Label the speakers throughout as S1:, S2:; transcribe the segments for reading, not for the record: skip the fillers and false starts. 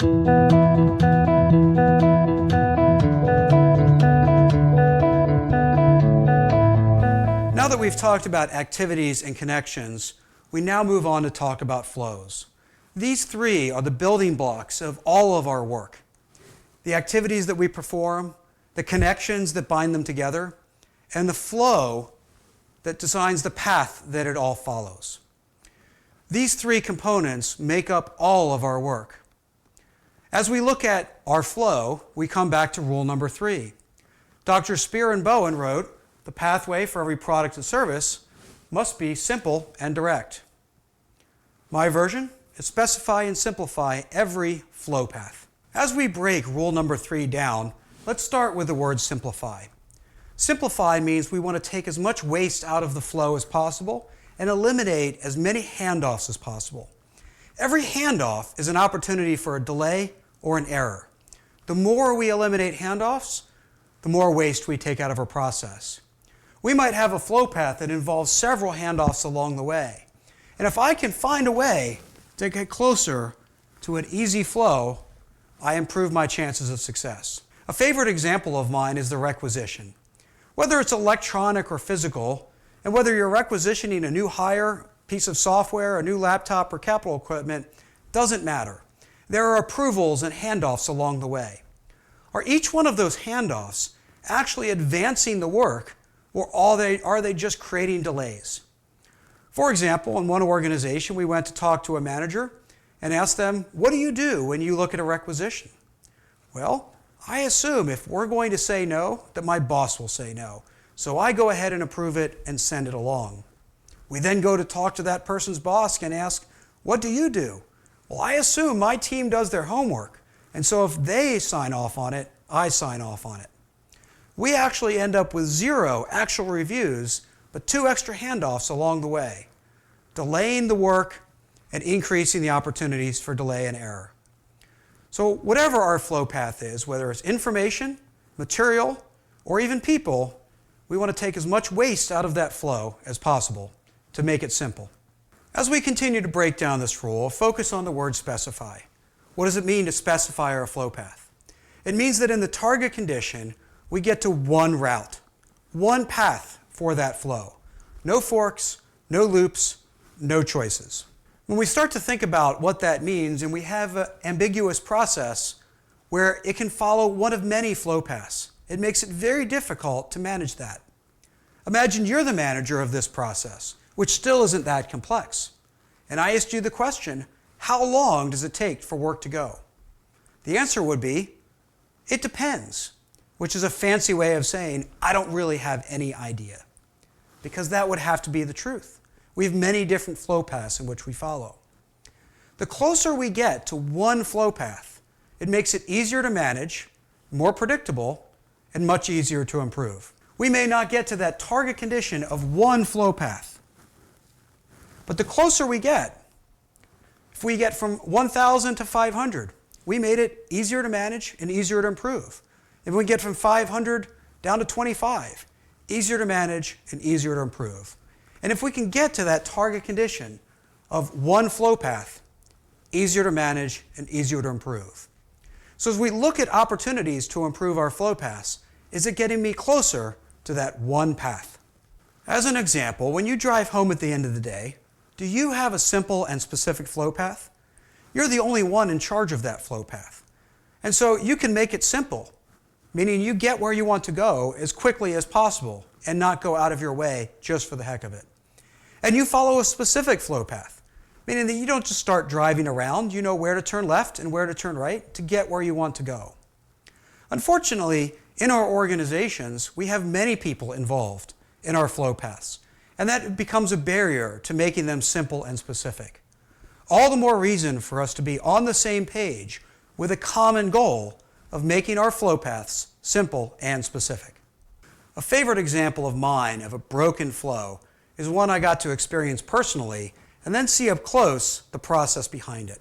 S1: Now that we've talked about activities and connections, we now move on to talk about flows. These three are the building blocks of all of our work. The activities that we perform, the connections that bind them together, and the flow that designs the path that it all follows. These three components make up all of our work. As we look at our flow, we come back to rule number 3. Dr. Spear and Bowen wrote, "The pathway for every product and service must be simple and direct." My version is specify and simplify every flow path. As we break rule number 3 down, let's start with the word simplify. Simplify means we want to take as much waste out of the flow as possible and eliminate as many handoffs as possible. Every handoff is an opportunity for a delay or an error. The more we eliminate handoffs, the more waste we take out of our process. We might have a flow path that involves several handoffs along the way. And if I can find a way to get closer to an easy flow, I improve my chances of success. A favorite example of mine is the requisition. Whether it's electronic or physical, and whether you're requisitioning a new hire, piece of software, a new laptop, or capital equipment, doesn't matter. There are approvals and handoffs along the way. Are each one of those handoffs actually advancing the work, or are they just creating delays? For example, in one organization, we went to talk to a manager and asked them, "What do you do when you look at a requisition?" "Well, I assume if we're going to say no, that my boss will say no. So I go ahead and approve it and send it along." We then go to talk to that person's boss and ask, "What do you do?" "Well, I assume my team does their homework. And so if they sign off on it, I sign off on it." We actually end up with 0 actual reviews, but 2 extra handoffs along the way, delaying the work and increasing the opportunities for delay and error. So whatever our flow path is, whether it's information, material, or even people, we want to take as much waste out of that flow as possible to make it simple. As we continue to break down this rule, focus on the word specify. What does it mean to specify our flow path? It means that in the target condition, we get to one route, one path for that flow. No forks, no loops, no choices. When we start to think about what that means, and we have an ambiguous process where it can follow one of many flow paths, it makes it very difficult to manage that. Imagine you're the manager of this process, which still isn't that complex. And I asked you the question, how long does it take for work to go? The answer would be, it depends, which is a fancy way of saying, I don't really have any idea. Because that would have to be the truth. We have many different flow paths in which we follow. The closer we get to one flow path, it makes it easier to manage, more predictable, and much easier to improve. We may not get to that target condition of one flow path, but the closer we get, if we get from 1,000 to 500, we made it easier to manage and easier to improve. If we get from 500 down to 25, easier to manage and easier to improve. And if we can get to that target condition of one flow path, easier to manage and easier to improve. So as we look at opportunities to improve our flow paths, is it getting me closer to that one path? As an example, when you drive home at the end of the day, do you have a simple and specific flow path? You're the only one in charge of that flow path. And so you can make it simple, meaning you get where you want to go as quickly as possible and not go out of your way just for the heck of it. And you follow a specific flow path, meaning that you don't just start driving around, you know where to turn left and where to turn right to get where you want to go. Unfortunately, in our organizations, we have many people involved in our flow paths, and that becomes a barrier to making them simple and specific. All the more reason for us to be on the same page with a common goal of making our flow paths simple and specific. A favorite example of mine of a broken flow is one I got to experience personally and then see up close the process behind it.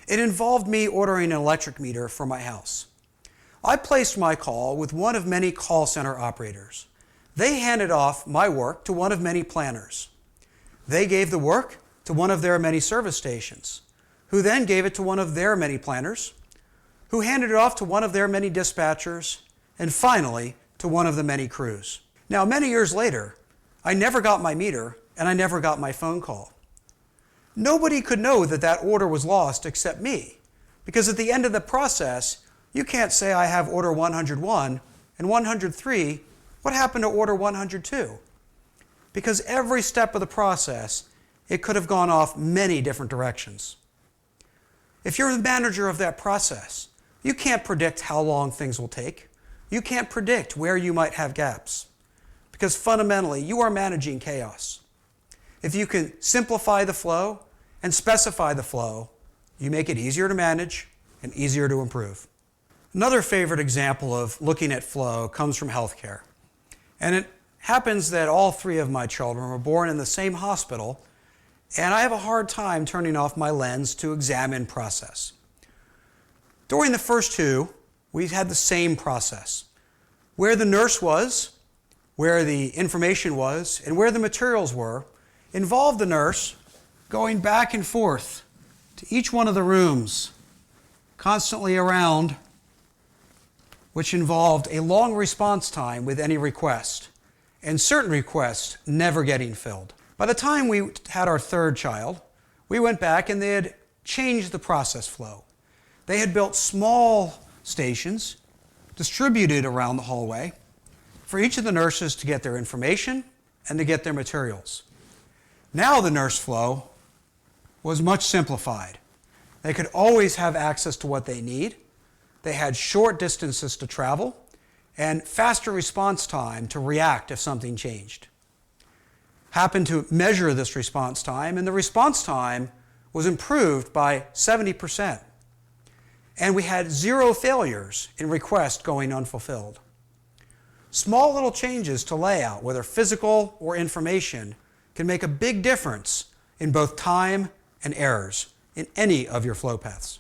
S1: It involved me ordering an electric meter for my house. I placed my call with one of many call center operators. They handed off my work to one of many planners. They gave the work to one of their many service stations, who then gave it to one of their many planners, who handed it off to one of their many dispatchers, and finally to one of the many crews. Now, many years later, I never got my meter and I never got my phone call. Nobody could know that that order was lost except me, because at the end of the process, you can't say I have order 101 and 103. What happened to order 102? Because every step of the process, it could have gone off many different directions. If you're the manager of that process, you can't predict how long things will take. You can't predict where you might have gaps, because fundamentally, you are managing chaos. If you can simplify the flow and specify the flow, you make it easier to manage and easier to improve. Another favorite example of looking at flow comes from healthcare. And it happens that all three of my children were born in the same hospital, and I have a hard time turning off my lens to examine process. During the first two, we had the same process. Where the nurse was, where the information was, and where the materials were, involved the nurse going back and forth to each one of the rooms, constantly around, which involved a long response time with any request, and certain requests never getting filled. By the time we had our third child, we went back and they had changed the process flow. They had built small stations distributed around the hallway for each of the nurses to get their information and to get their materials. Now the nurse flow was much simplified. They could always have access to what they need. They had short distances to travel and faster response time to react if something changed. Happened to measure this response time, and the response time was improved by 70%. And we had 0 failures in requests going unfulfilled. Small little changes to layout, whether physical or information, can make a big difference in both time and errors in any of your flow paths.